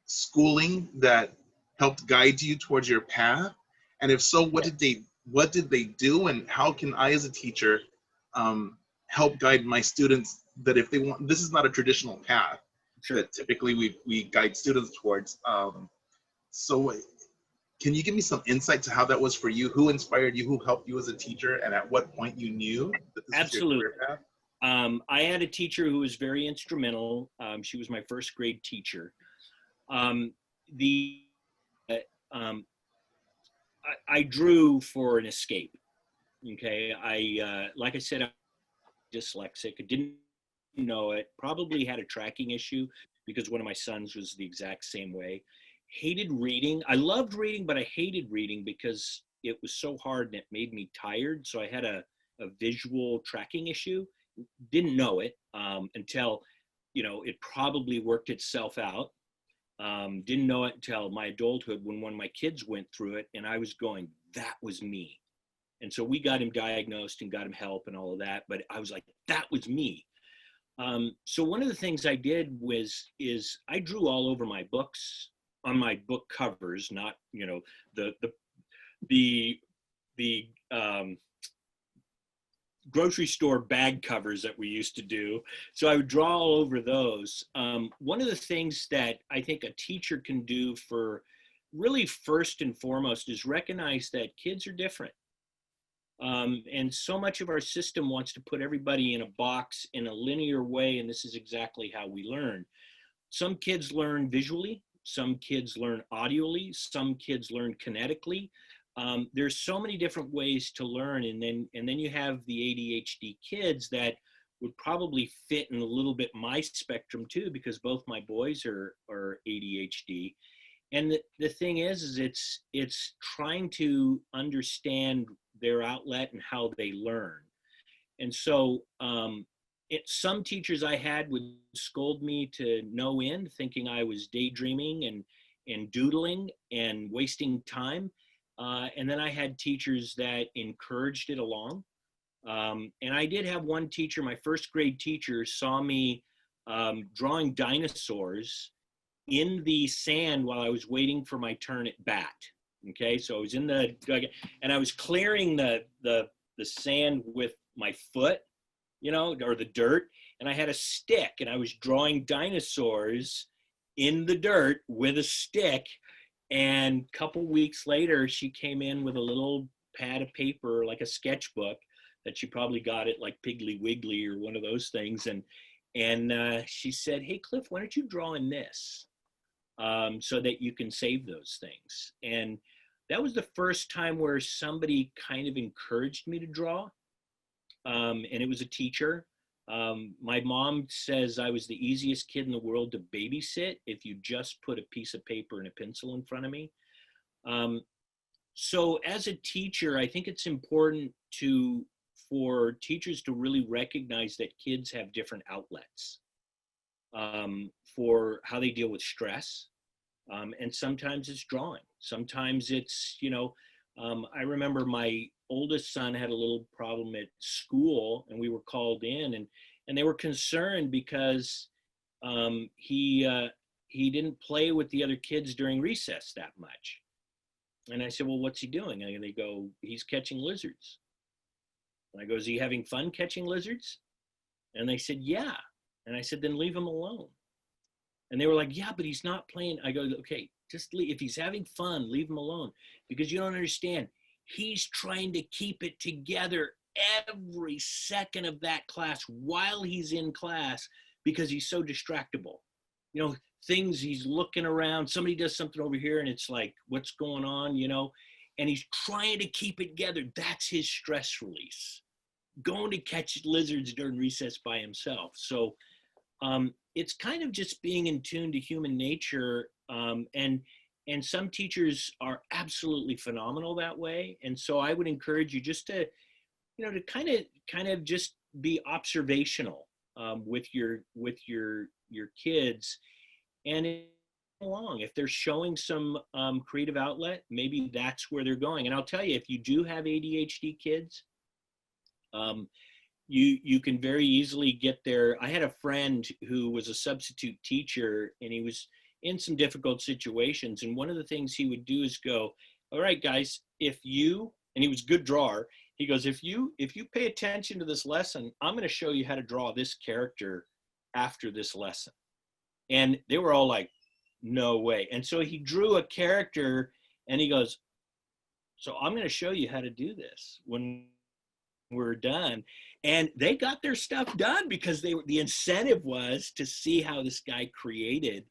schooling that helped guide you towards your path? And if so, what did they do, and how can I as a teacher help guide my students that if they want, this is not a traditional path that typically we guide students towards. So can you give me some insight to how that was for you? Who inspired you? Who helped you as a teacher? And at what point you knew that this Absolutely. was your career path? I had a teacher who was very instrumental. She was my first grade teacher. I drew for an escape. Okay, like I said, I'm dyslexic. I didn't know it. Probably had a tracking issue because one of my sons was the exact same way. Hated reading. I loved reading, but I hated reading because it was so hard and it made me tired. So I had a visual tracking issue. Didn't know it until, you know, it probably worked itself out. Didn't know it until my adulthood when one of my kids went through it, and I was going, that was me. And so we got him diagnosed and got him help and all of that, but I was like, that was me. So one of the things I did is I drew all over my books, on my book covers, not, you know, the grocery store bag covers that we used to do. So I would draw all over those. One of the things that I think a teacher can do for really first and foremost is recognize that kids are different. And so much of our system wants to put everybody in a box in a linear way, and this is exactly how we learn. Some kids learn visually, Some kids learn audially, some kids learn kinetically. There's so many different ways to learn, and then you have the ADHD kids that would probably fit in a little bit my spectrum too, because both my boys are ADHD. And the thing is it's trying to understand their outlet and how they learn. And so some teachers I had would scold me to no end, thinking I was daydreaming and doodling and wasting time. And then I had teachers that encouraged it along. And I did have one teacher, my first grade teacher, saw me drawing dinosaurs in the sand while I was waiting for my turn at bat. Okay, so I was in the, and I was clearing the sand with my foot, or the dirt, and I had a stick, and I was drawing dinosaurs in the dirt with a stick. And a couple weeks later, she came in with a little pad of paper, like a sketchbook, that she probably got at like Piggly Wiggly or one of those things. And she said, "Hey, Cliff, why don't you draw in this so that you can save those things?" And that was the first time where somebody kind of encouraged me to draw. And it was a teacher. My mom says I was the easiest kid in the world to babysit if you just put a piece of paper and a pencil in front of me. So as a teacher, I think it's important for teachers to really recognize that kids have different outlets for how they deal with stress. And sometimes it's drawing. Sometimes it's, I remember my oldest son had a little problem at school, and we were called in, and they were concerned because he didn't play with the other kids during recess that much. And I said, "Well, what's he doing?" And they go, "He's catching lizards." And I go, "Is he having fun catching lizards?" And they said, "Yeah." And I said, "Then leave him alone." And they were like, "Yeah, but he's not playing." I go, "Okay, just leave. If he's having fun, leave him alone, because you don't understand. He's trying to keep it together every second of that class while he's in class because he's so distractible. Things, he's looking around, somebody does something over here and it's like, what's going on, and he's trying to keep it together. That's his stress release, going to catch lizards during recess by himself." So it's kind of just being in tune to human nature. And some teachers are absolutely phenomenal that way. And so I would encourage you just to, to kind of just be observational with your kids, and along. If they're showing some creative outlet, maybe that's where they're going. And I'll tell you, if you do have ADHD kids, you can very easily get there. I had a friend who was a substitute teacher, and he was in some difficult situations. And one of the things he would do is go, "All right, guys, and he was a good drawer. He goes, if you pay attention to this lesson, I'm going to show you how to draw this character after this lesson." And they were all like, "No way." And so he drew a character, and he goes, "So I'm going to show you how to do this when we're done." And they got their stuff done because the incentive was to see how this guy created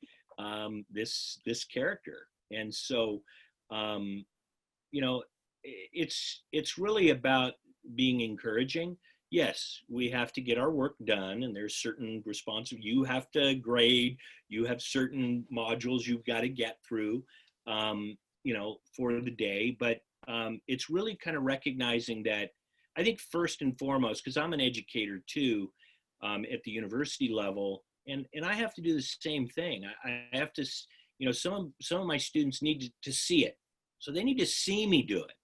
this character. And so, it's really about being encouraging. Yes, we have to get our work done, and there's certain responsibilities. You have to grade, you have certain modules you've got to get through, for the day. But it's really kind of recognizing that, I think first and foremost, because I'm an educator too, at the university level, and I have to do the same thing. I have to, some of my students need to see it. So they need to see me do it.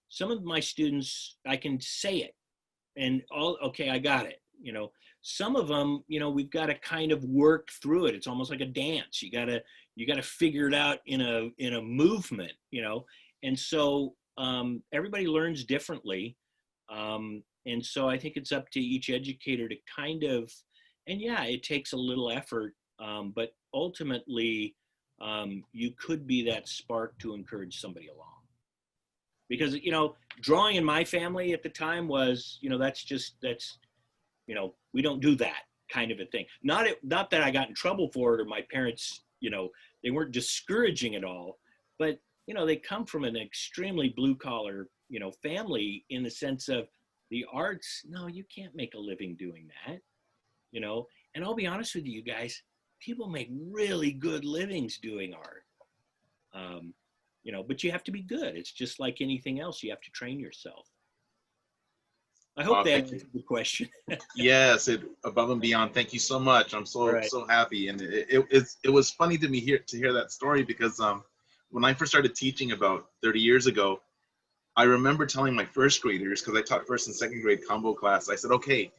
Some of my students, I can say it, and okay, I got it. Some of them, we've got to kind of work through it. It's almost like a dance. You gotta figure it out in a movement, and so everybody learns differently. And so I think it's up to each educator to kind of, and yeah, it takes a little effort, but ultimately you could be that spark to encourage somebody along. Because, drawing in my family at the time was, that's we don't do that kind of a thing. Not that I got in trouble for it, or my parents, they weren't discouraging at all, but they come from an extremely blue collar, family, in the sense of the arts. No, you can't make a living doing that, and I'll be honest with you guys, people make really good livings doing art. But you have to be good. It's just like anything else. You have to train yourself. I hope that Thank you. answered the question. Yes, above and beyond. Thank you so much. I'm so Right. so happy, and it was funny to me to hear that story, because when I first started teaching about 30 years ago, I remember telling my first graders, because I taught first and second grade combo class, I said, okay,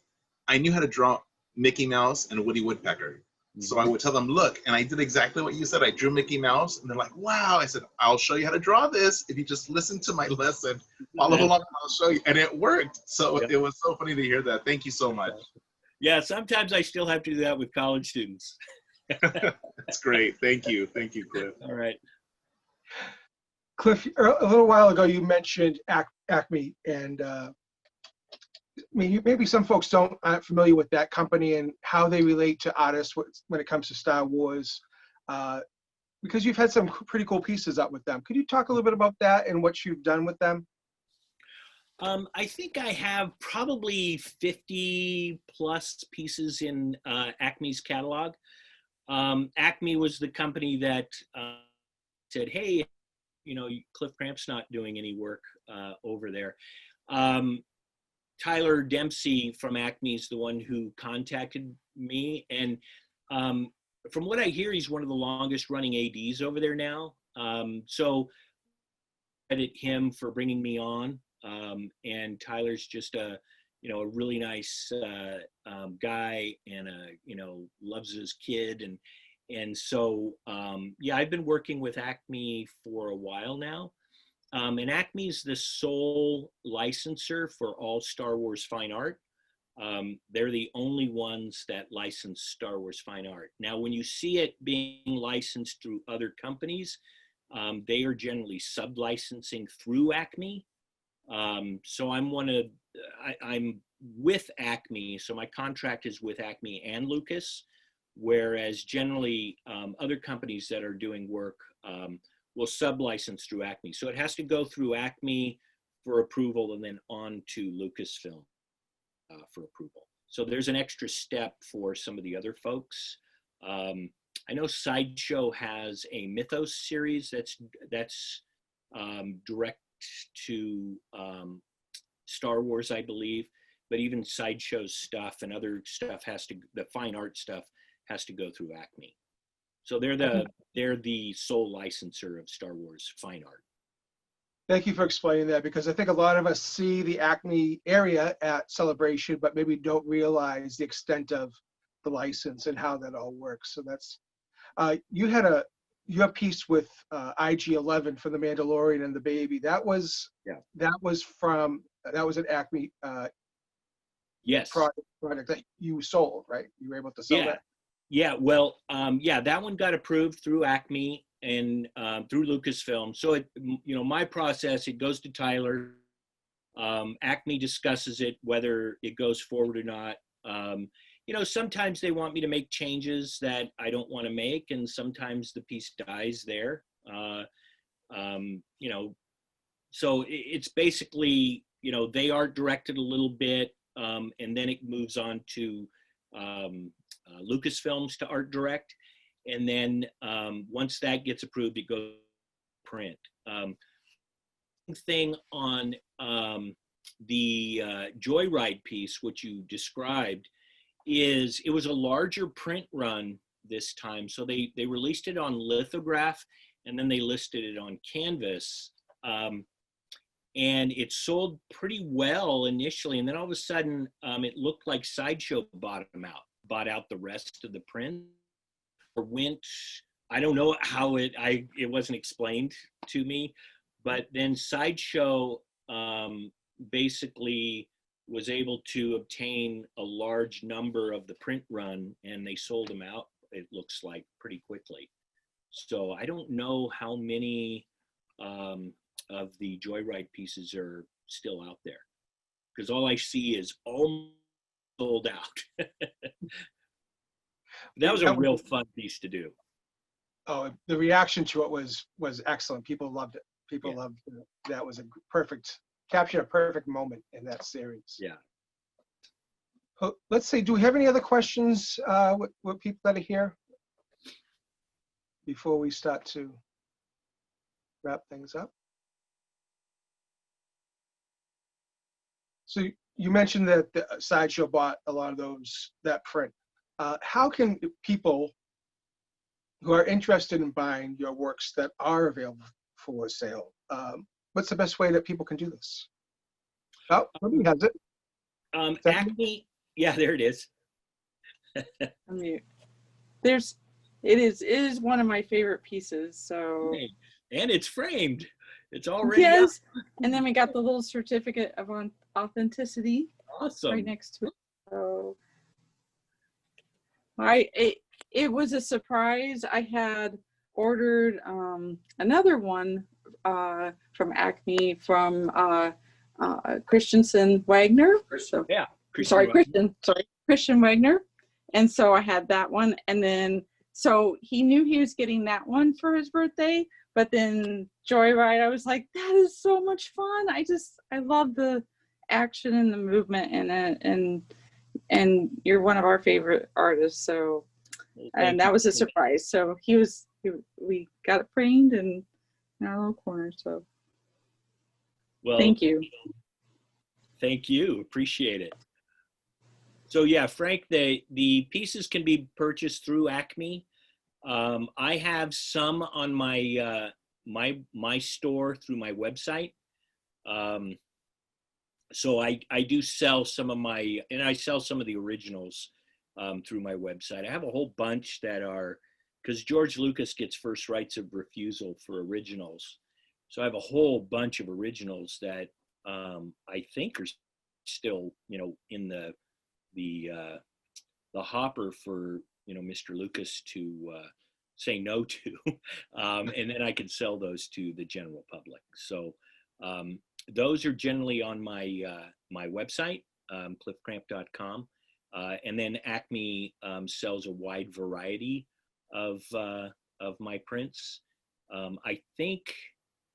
I knew how to draw Mickey Mouse and Woody Woodpecker. So I would tell them, look, and I did exactly what you said. I drew Mickey Mouse, and they're like, wow. I said, I'll show you how to draw this. If you just listen to my lesson, follow along, and I'll show you. And it worked. So Yeah. it was so funny to hear that. Thank you so much. Yeah, sometimes I still have to do that with college students. That's great. Thank you. Thank you, Cliff. All right. Cliff, a little while ago, you mentioned Acme, and maybe some folks aren't familiar with that company and how they relate to artists when it comes to Star Wars, because you've had some pretty cool pieces up with them. Could you talk a little bit about that and what you've done with them? I think I have probably 50 plus pieces in Acme's catalog. Acme was the company that said, hey, Cliff Cramp's not doing any work over there. Tyler Dempsey from Acme is the one who contacted me. And from what I hear, he's one of the longest running ADs over there now. So I credit him for bringing me on. And Tyler's just a really nice guy, and loves his kid. And so, I've been working with Acme for a while now. And Acme is the sole licensor for all Star Wars fine art. They're the only ones that license Star Wars fine art. Now, when you see it being licensed through other companies, they are generally sub-licensing through Acme. So I'm with Acme, so my contract is with Acme and Lucas, whereas generally other companies that are doing work will sub-license through Acme. So it has to go through Acme for approval and then on to Lucasfilm for approval. So there's an extra step for some of the other folks. I know Sideshow has a Mythos series that's direct to Star Wars, I believe, but even Sideshow's stuff and other stuff the fine art stuff has to go through Acme. So they're the sole licensor of Star Wars fine art. Thank you for explaining that, because I think a lot of us see the Acme area at Celebration, but maybe don't realize the extent of the license and how that all works. So that's, you have a piece with IG-11 for The Mandalorian and the Baby. That was an Acme Yes. product that you sold, right? You were able to sell that? Yeah, well, that one got approved through Acme and through Lucasfilm. So my process, it goes to Tyler. Acme discusses it, whether it goes forward or not. Sometimes they want me to make changes that I don't want to make, and sometimes the piece dies there. So it's basically, they art directed a little bit, and then it moves on to Lucasfilms to art direct. And then once that gets approved, it goes to print. Thing on the Joyride piece, which you described, is it was a larger print run this time. So they released it on lithograph, and then they listed it on canvas. And it sold pretty well initially. And then all of a sudden, it looked like Sideshow bought out the rest of the print. Or I don't know how it wasn't explained to me, but then Sideshow basically was able to obtain a large number of the print run, and they sold them out, it looks like, pretty quickly. So I don't know how many of the Joyride pieces are still out there, because all I see is all sold out. That was a real fun piece to do. Oh, the reaction to it was excellent. People loved it. People Yeah. loved it. That was a perfect captured a perfect moment in that series. Yeah. Let's see. Do we have any other questions with people that are here before we start to wrap things up? So you mentioned that the Sideshow bought a lot of that print. How can people who are interested in buying your works that are available for sale, what's the best way that people can do this? Oh, somebody has it. Acme, yeah, there it is. I mean, it is one of my favorite pieces. So And it's framed. It's already yes, and then we got the little certificate of authenticity awesome. right next to it. So it was a surprise. I had ordered another one from Acme from Christensen Wagner. So Yeah, Christian Wagner. And so I had that one, and then so he knew he was getting that one for his birthday. But then Joyride, I was like, that is so much fun. I love the action and the movement in it, and you're one of our favorite artists. So, and that was a surprise. So we got it framed and in our little corner. So, well, thank you. Thank you. Appreciate it. So yeah, Frank, the pieces can be purchased through Acme. I have some on my my store through my website. So I do sell some of I sell some of the originals through my website. I have a whole bunch that are, because George Lucas gets first rights of refusal for originals. So I have a whole bunch of originals that I think are still, in the hopper for, Mr. Lucas to say no to, and then I can sell those to the general public. So those are generally on my my website, cliffcramp.com, and then Acme sells a wide variety of my prints. I think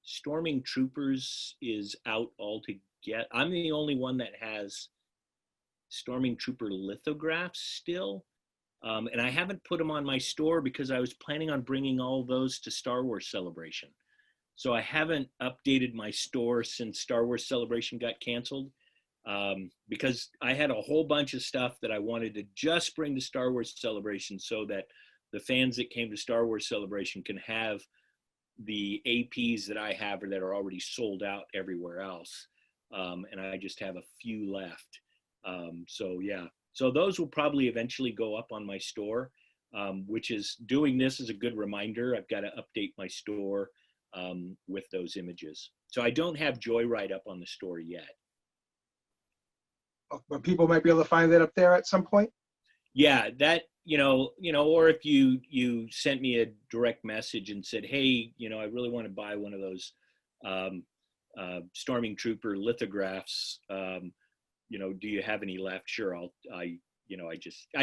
Storming Troopers is out altogether. I'm the only one that has Storming Trooper lithographs still. And I haven't put them on my store because I was planning on bringing all those to Star Wars Celebration. So I haven't updated my store since Star Wars Celebration got canceled, because I had a whole bunch of stuff that I wanted to just bring to Star Wars Celebration so that the fans that came to Star Wars Celebration can have the APs that I have or that are already sold out everywhere else. And I just have a few left. So yeah. So those will probably eventually go up on my store, which is doing this is a good reminder. I've got to update my store with those images. So I don't have Joyride up on the store yet. But people might be able to find that up there at some point. Yeah, that, or if you sent me a direct message and said, hey, I really want to buy one of those Storming Trooper lithographs. Do you have any left? Sure, I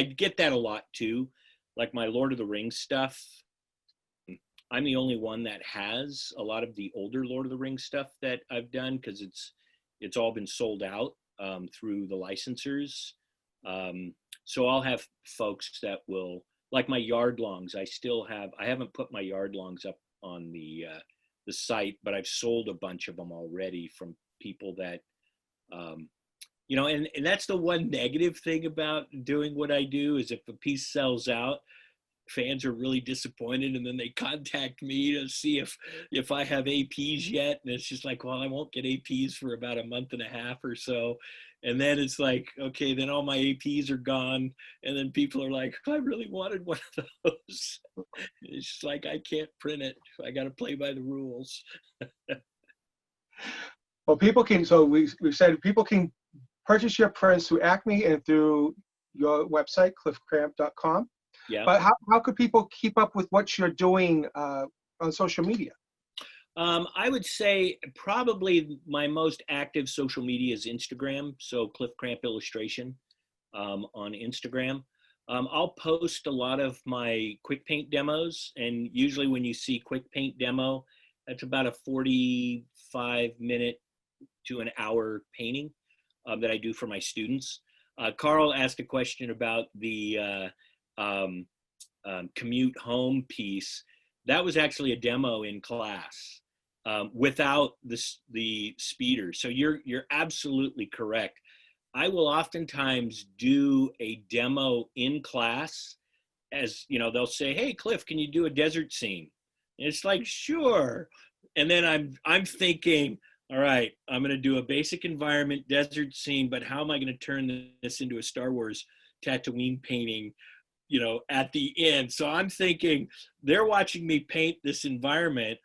get that a lot too. Like my Lord of the Rings stuff, I'm the only one that has a lot of the older Lord of the Rings stuff that I've done because it's all been sold out through the licensors. So I'll have folks that will, like my yard longs. I haven't put my yard longs up on the site, but I've sold a bunch of them already from people that, and that's the one negative thing about doing what I do is if a piece sells out, fans are really disappointed and then they contact me to see if I have APs yet. And it's just like, well, I won't get APs for about a month and a half or so. And then it's like, okay, then all my APs are gone. And then people are like, I really wanted one of those. It's just like, I can't print it. I got to play by the rules. Well, people can, so we've said people can purchase your prints through Acme and through your website, cliffcramp.com. Yeah. But how could people keep up with what you're doing on social media? I would say probably my most active social media is Instagram. So Cliff Cramp Illustration on Instagram. I'll post a lot of my quick paint demos, and usually when you see quick paint demo, that's about a 45-minute to an hour painting that I do for my students. Carl asked a question about the commute home piece. That was actually a demo in class without the speeder. So you're absolutely correct. I will oftentimes do a demo in class, as you know, they'll say, "Hey, Cliff, can you do a desert scene?" And it's like, sure. And then I'm thinking, all right, I'm going to do a basic environment desert scene, but how am I going to turn this into a Star Wars Tatooine painting, you know, at the end? So I'm thinking they're watching me paint this environment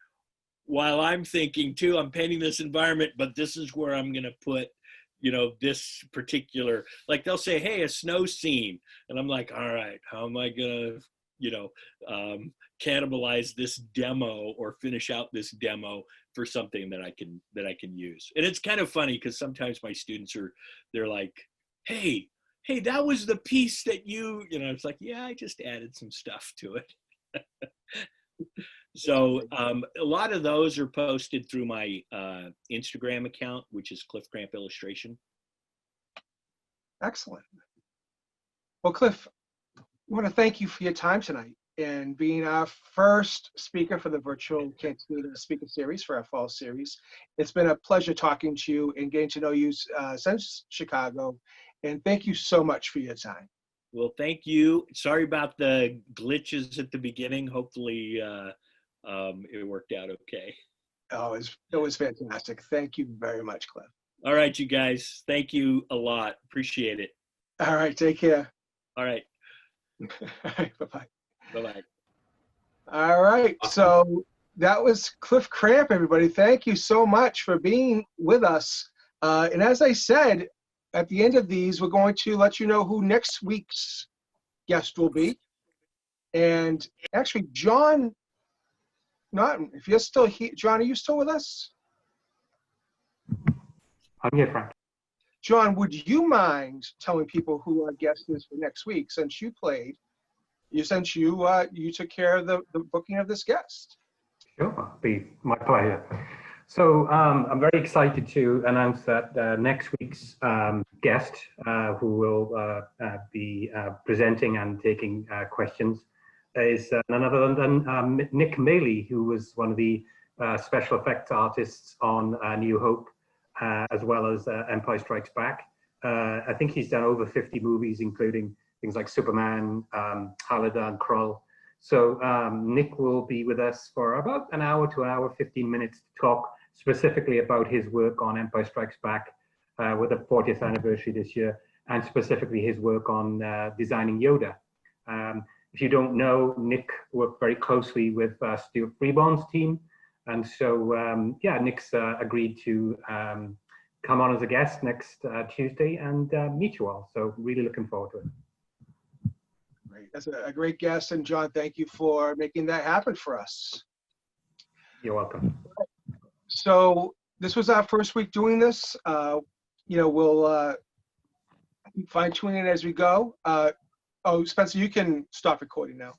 while I'm thinking too, I'm painting this environment, but this is where I'm going to put, you know, this particular, like they'll say, hey, a snow scene. And I'm like, all right, how am I going to, you know, cannibalize this demo or finish out this demo for something that I can use. And it's kind of funny because sometimes my students they're like, hey, that was the piece that you know, it's like, yeah, I just added some stuff to it. So a lot of those are posted through my Instagram account, which is Cliff Cramp Illustration. Excellent. Well, Cliff, I want to thank you for your time tonight and being our first speaker for the virtual Cantina speaker series for our fall series. It's been a pleasure talking to you and getting to know you since Chicago. And thank you so much for your time. Well, thank you. Sorry about the glitches at the beginning. Hopefully it worked out okay. Oh, it was fantastic. Thank you very much, Cliff. All right, you guys. Thank you a lot. Appreciate it. All right, take care. All right. All right, bye-bye. Bye-bye. All right, so that was Cliff Cramp, everybody. Thank you so much for being with us. And as I said, at the end of these, we're going to let you know who next week's guest will be. And actually, John Norton, if you're still here, John, are you still with us? I'm here, Frank. John, would you mind telling people who our guest is for next week, since you played, you took care of the booking of this guest? Sure, it'll be my pleasure. So I'm very excited to announce that next week's guest, who will be presenting and taking questions, is none other than Nick Maley, who was one of the special effects artists on New Hope, as well as Empire Strikes Back. I think he's done over 50 movies, including things like Superman, Haladan, Krull. So Nick will be with us for about an hour to an hour, 15 minutes to talk specifically about his work on Empire Strikes Back with the 40th anniversary this year, and specifically his work on designing Yoda. If you don't know, Nick worked very closely with Stuart Freeborn's team. And so, yeah, Nick's agreed to come on as a guest next Tuesday and meet you all. So really looking forward to it. Great. That's a great guest. And John, thank you for making that happen for us. You're welcome. So this was our first week doing this. You know, we'll fine tune it as we go. Oh, Spencer, you can stop recording now.